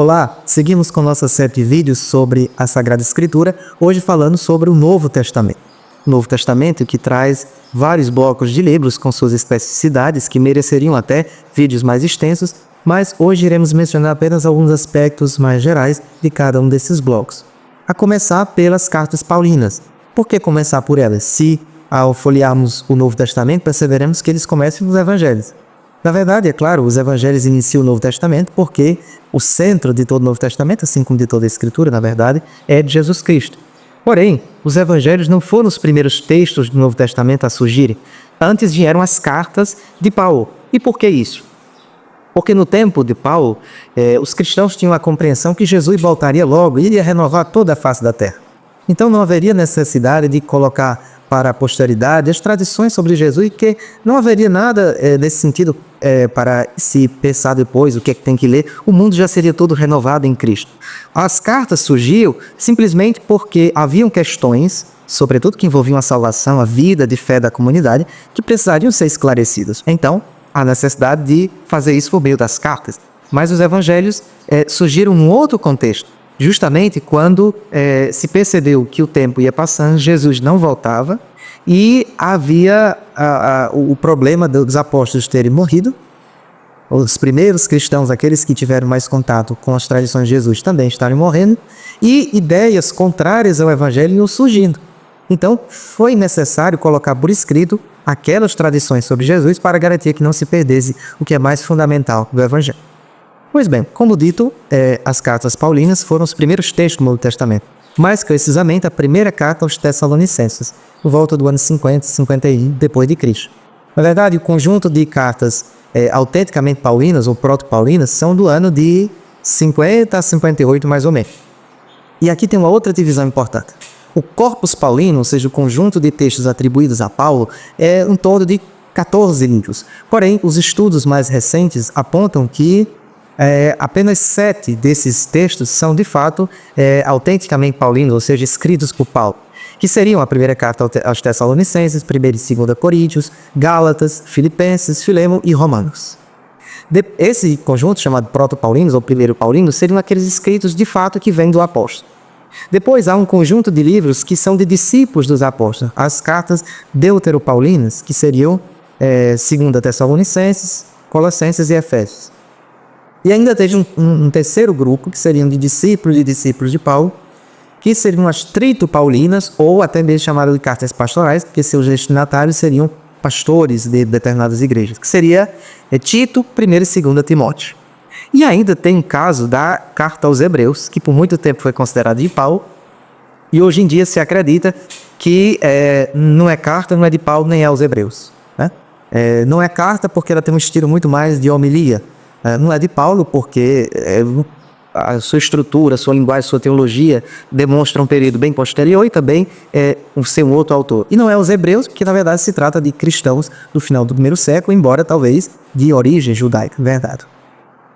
Olá, seguimos com nossa série de vídeos sobre a Sagrada Escritura, hoje falando sobre o Novo Testamento. O Novo Testamento que traz vários blocos de livros com suas especificidades que mereceriam até vídeos mais extensos, mas hoje iremos mencionar apenas alguns aspectos mais gerais de cada um desses blocos. A começar pelas cartas paulinas. Por que começar por elas? Se, ao folhearmos o Novo Testamento, perceberemos que eles começam nos Evangelhos. Na verdade, é claro, os Evangelhos iniciam o Novo Testamento porque o centro de todo o Novo Testamento, assim como de toda a Escritura, na verdade, é de Jesus Cristo. Porém, os Evangelhos não foram os primeiros textos do Novo Testamento a surgirem. Antes vieram as cartas de Paulo. E por que isso? Porque no tempo de Paulo, os cristãos tinham a compreensão que Jesus voltaria logo e iria renovar toda a face da terra. Então não haveria necessidade de colocar para a posteridade as tradições sobre Jesus, que não haveria nada nesse sentido para se pensar depois o que é que tem que ler. O mundo já seria todo renovado em Cristo. As cartas surgiram simplesmente porque haviam questões, sobretudo que envolviam a salvação, a vida de fé da comunidade, que precisariam ser esclarecidas. Então, há necessidade de fazer isso por meio das cartas. Mas os evangelhos surgiram num outro contexto. Justamente quando se percebeu que o tempo ia passando, Jesus não voltava e havia o problema dos apóstolos terem morrido, os primeiros cristãos, aqueles que tiveram mais contato com as tradições de Jesus, também estarem morrendo, e ideias contrárias ao evangelho iam surgindo. Então, foi necessário colocar por escrito aquelas tradições sobre Jesus para garantir que não se perdesse o que é mais fundamental do evangelho. Pois bem, como dito, as cartas paulinas foram os primeiros textos do Novo Testamento. Mais precisamente, a primeira carta aos Tessalonicenses, por volta do ano 50, 51 depois de Cristo. Na verdade, o conjunto de cartas autenticamente paulinas ou proto-paulinas são do ano de 50 a 58 mais ou menos. E aqui tem uma outra divisão importante. O corpus paulino, ou seja, o conjunto de textos atribuídos a Paulo, é um todo de 14 livros. Porém, os estudos mais recentes apontam que apenas 7 desses textos são, de fato, autenticamente paulinos, ou seja, escritos por Paulo, que seriam a primeira carta aos Tessalonicenses, 1 e 2 Coríntios, Gálatas, Filipenses, Filemon e Romanos. Esse conjunto, chamado proto-paulinos ou primeiro paulinos, seriam aqueles escritos, de fato, que vêm do apóstolo. Depois há um conjunto de livros que são de discípulos dos apóstolos, as cartas deuteropaulinas, que seriam 2 Tessalonicenses, Colossenses e Efésios. E ainda teve um terceiro grupo, que seriam de discípulos de Paulo, que seriam as trito-paulinas, ou até mesmo chamadas de cartas pastorais, porque seus destinatários seriam pastores de determinadas igrejas, que seria Tito, 1 e 2 Timóteo. E ainda tem o caso da carta aos Hebreus, que por muito tempo foi considerada de Paulo, e hoje em dia se acredita que não é carta, não é de Paulo, nem é aos Hebreus. Né? Não é carta porque ela tem um estilo muito mais de homilia. Não é de Paulo porque a sua estrutura, a sua linguagem, a sua teologia demonstra um período bem posterior e também ser um outro autor. E não é aos Hebreus, porque na verdade se trata de cristãos do final do primeiro século, embora talvez de origem judaica, verdade.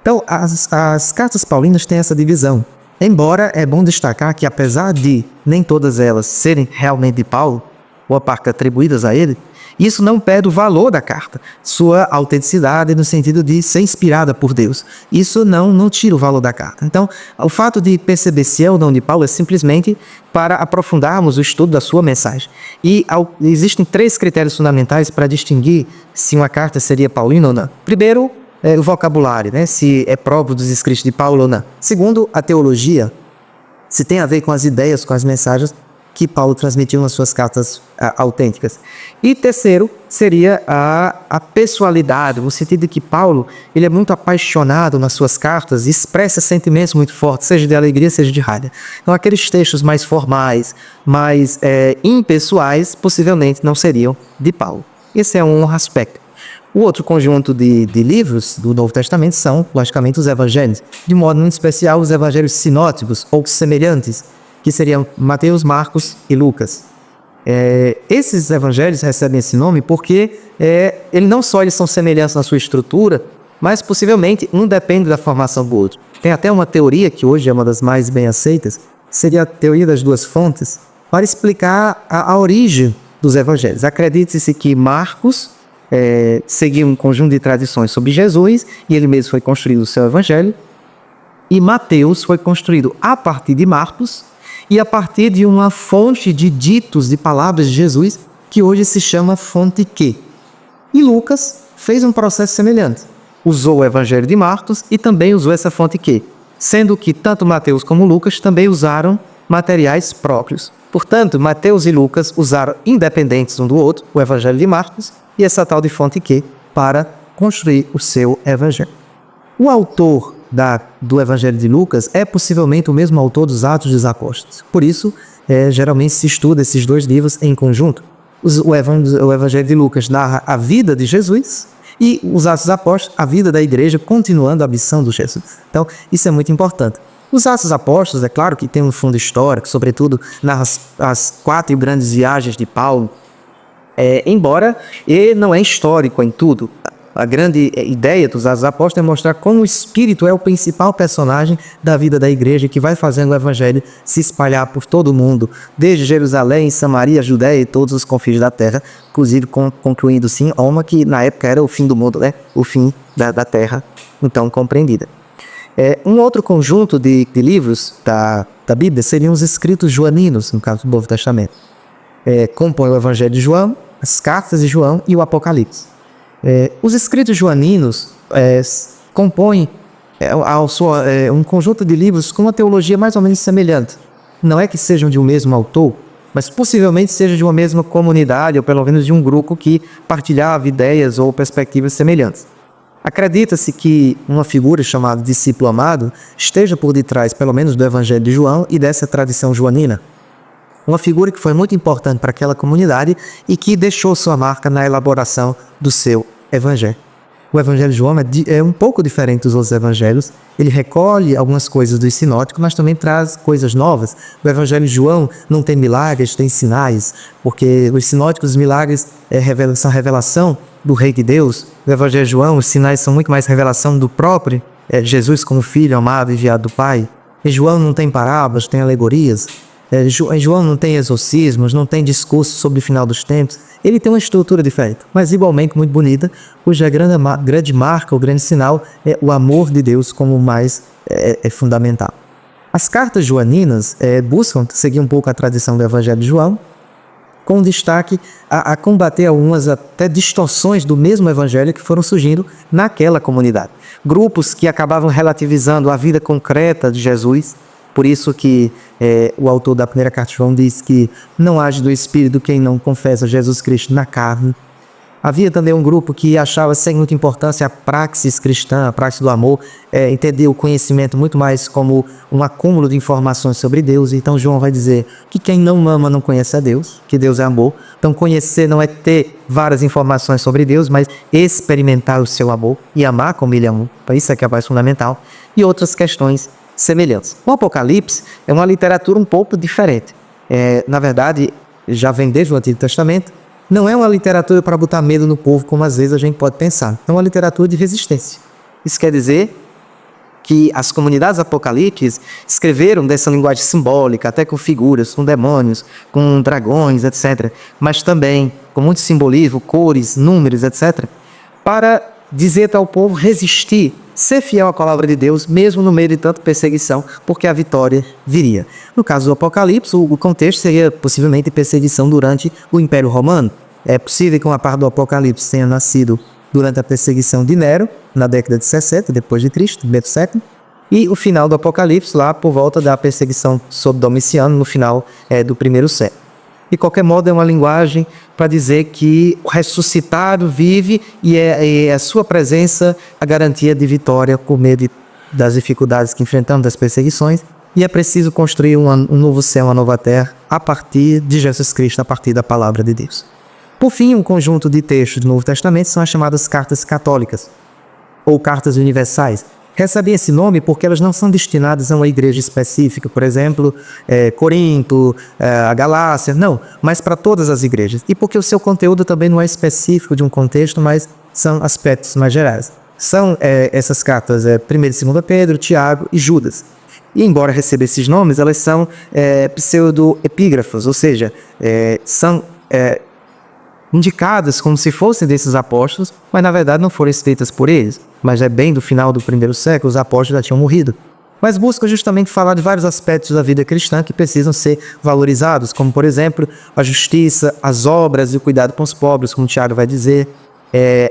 Então, as cartas paulinas têm essa divisão. Embora é bom destacar que, apesar de nem todas elas serem realmente de Paulo, ou a parte atribuídas a ele, isso não perde o valor da carta, sua autenticidade no sentido de ser inspirada por Deus. Isso não tira o valor da carta. Então, o fato de perceber se é ou não de Paulo é simplesmente para aprofundarmos o estudo da sua mensagem. E existem 3 critérios fundamentais para distinguir se uma carta seria paulina ou não. Primeiro, o vocabulário, né? Se é próprio dos escritos de Paulo ou não. Segundo, a teologia, se tem a ver com as ideias, com as mensagens que Paulo transmitiu nas suas cartas autênticas. E terceiro, seria a pessoalidade, no sentido de que Paulo ele é muito apaixonado nas suas cartas e expressa sentimentos muito fortes, seja de alegria, seja de raiva. Então, aqueles textos mais formais, mais impessoais, possivelmente não seriam de Paulo. Esse é um aspecto. O outro conjunto de livros do Novo Testamento são, logicamente, os evangelhos. De modo muito especial, os evangelhos sinóticos ou semelhantes, que seriam Mateus, Marcos e Lucas. Esses evangelhos recebem esse nome porque não só eles são semelhantes na sua estrutura, mas possivelmente um depende da formação do outro. Tem até uma teoria, que hoje é uma das mais bem aceitas, seria a teoria das duas fontes, para explicar a origem dos evangelhos. Acredite-se que Marcos seguia um conjunto de tradições sobre Jesus, e ele mesmo foi construindo o seu evangelho. E Mateus foi construído a partir de Marcos e a partir de uma fonte de ditos, de palavras de Jesus, que hoje se chama fonte Q. E Lucas fez um processo semelhante. Usou o Evangelho de Marcos e também usou essa fonte Q, sendo que tanto Mateus como Lucas também usaram materiais próprios. Portanto, Mateus e Lucas usaram, independentes um do outro, o Evangelho de Marcos e essa tal de fonte Q para construir o seu Evangelho. O autor do Evangelho de Lucas é possivelmente o mesmo autor dos Atos dos Apóstolos. Por isso, geralmente se estuda esses dois livros em conjunto. O Evangelho de Lucas narra a vida de Jesus e os Atos dos Apóstolos, a vida da igreja, continuando a missão de Jesus. Então, isso é muito importante. Os Atos dos Apóstolos, é claro que tem um fundo histórico, sobretudo nas 4 grandes viagens de Paulo, embora ele não é histórico em tudo. A grande ideia dos Atos dos Apóstolos é mostrar como o Espírito é o principal personagem da vida da igreja que vai fazendo o Evangelho se espalhar por todo o mundo, desde Jerusalém, Samaria, Judéia e todos os confins da terra, inclusive concluindo sim Roma, que na época era o fim do mundo, né? O fim da terra, então compreendida. Um outro conjunto de livros da Bíblia seriam os escritos joaninos, no caso do Novo Testamento. Compõe o Evangelho de João, as cartas de João e o Apocalipse. Os escritos joaninos compõem um conjunto de livros com uma teologia mais ou menos semelhante. Não é que sejam de um mesmo autor, mas possivelmente seja de uma mesma comunidade, ou pelo menos de um grupo que partilhava ideias ou perspectivas semelhantes. Acredita-se que uma figura chamada discípulo amado esteja por detrás, pelo menos, do Evangelho de João e dessa tradição joanina. Uma figura que foi muito importante para aquela comunidade e que deixou sua marca na elaboração do seu Evangelho. O Evangelho de João é um pouco diferente dos outros evangelhos. Ele recolhe algumas coisas dos sinóticos, mas também traz coisas novas. O Evangelho de João não tem milagres, tem sinais, porque os sinóticos, os milagres são revelação do Rei de Deus. No Evangelho de João, os sinais são muito mais revelação do próprio Jesus como Filho amado e enviado do Pai. Em João não tem parábolas, tem alegorias. Em João não tem exorcismos, não tem discurso sobre o final dos tempos. Ele tem uma estrutura diferente, mas igualmente muito bonita, cuja grande marca, o grande sinal é o amor de Deus como mais fundamental. As cartas joaninas buscam seguir um pouco a tradição do Evangelho de João, com destaque a combater algumas até distorções do mesmo Evangelho que foram surgindo naquela comunidade. Grupos que acabavam relativizando a vida concreta de Jesus. Por isso que o autor da primeira carta de João diz que não age do Espírito quem não confessa Jesus Cristo na carne. Havia também um grupo que achava sem muita importância a praxis cristã, a praxis do amor, entendeu o conhecimento muito mais como um acúmulo de informações sobre Deus. Então João vai dizer que quem não ama não conhece a Deus, que Deus é amor. Então conhecer não é ter várias informações sobre Deus, mas experimentar o seu amor e amar como ele amou. Isso é que é a base fundamental. E outras questões semelhantes. O Apocalipse é uma literatura um pouco diferente. Na verdade, já vem desde o Antigo Testamento. Não é uma literatura para botar medo no povo, como às vezes a gente pode pensar. É uma literatura de resistência. Isso quer dizer que as comunidades apocalípticas escreveram dessa linguagem simbólica, até com figuras, com demônios, com dragões, etc. Mas também com muito simbolismo, cores, números, etc. Para dizer ao povo resistir, ser fiel à palavra de Deus, mesmo no meio de tanta perseguição, porque a vitória viria. No caso do Apocalipse, o contexto seria possivelmente perseguição durante o Império Romano. É possível que uma parte do Apocalipse tenha nascido durante a perseguição de Nero, na década de 60, depois de Cristo, no primeiro século, e o final do Apocalipse lá por volta da perseguição sob Domiciano, no final do primeiro século. De qualquer modo, é uma linguagem para dizer que o ressuscitado vive e é a sua presença a garantia de vitória por meio das dificuldades que enfrentamos, das perseguições, e é preciso construir um novo céu, uma nova terra, a partir de Jesus Cristo, a partir da palavra de Deus. Por fim, um conjunto de textos do Novo Testamento são as chamadas cartas católicas, ou cartas universais. Recebem esse nome porque elas não são destinadas a uma igreja específica, por exemplo, Corinto, a Galácia, não, mas para todas as igrejas. E porque o seu conteúdo também não é específico de um contexto, mas são aspectos mais gerais. São essas cartas 1 e 2 Pedro, Tiago e Judas. E embora recebam esses nomes, elas são pseudo-epígrafos, ou seja, são indicadas como se fossem desses apóstolos, mas na verdade não foram escritas por eles. Mas bem do final do primeiro século, os apóstolos já tinham morrido. mas busca justamente falar de vários aspectos da vida cristã que precisam ser valorizados, como, por exemplo, a justiça, as obras e o cuidado com os pobres, como Tiago vai dizer.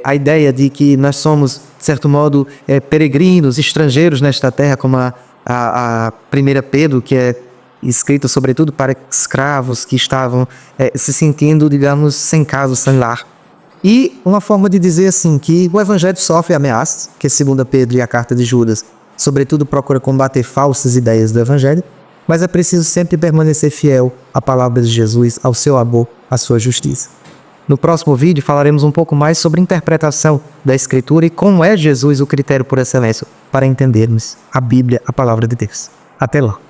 A ideia de que nós somos, de certo modo, peregrinos, estrangeiros nesta terra, como a 1 Pedro, que é escrita sobretudo para escravos que estavam se sentindo, digamos, sem casa, sem lar. E uma forma de dizer assim, que o Evangelho sofre ameaças, que é 2 Pedro e a carta de Judas, sobretudo procura combater falsas ideias do Evangelho, mas é preciso sempre permanecer fiel à palavra de Jesus, ao seu amor, à sua justiça. No próximo vídeo falaremos um pouco mais sobre a interpretação da Escritura e como é Jesus o critério por excelência para entendermos a Bíblia, a palavra de Deus. Até lá!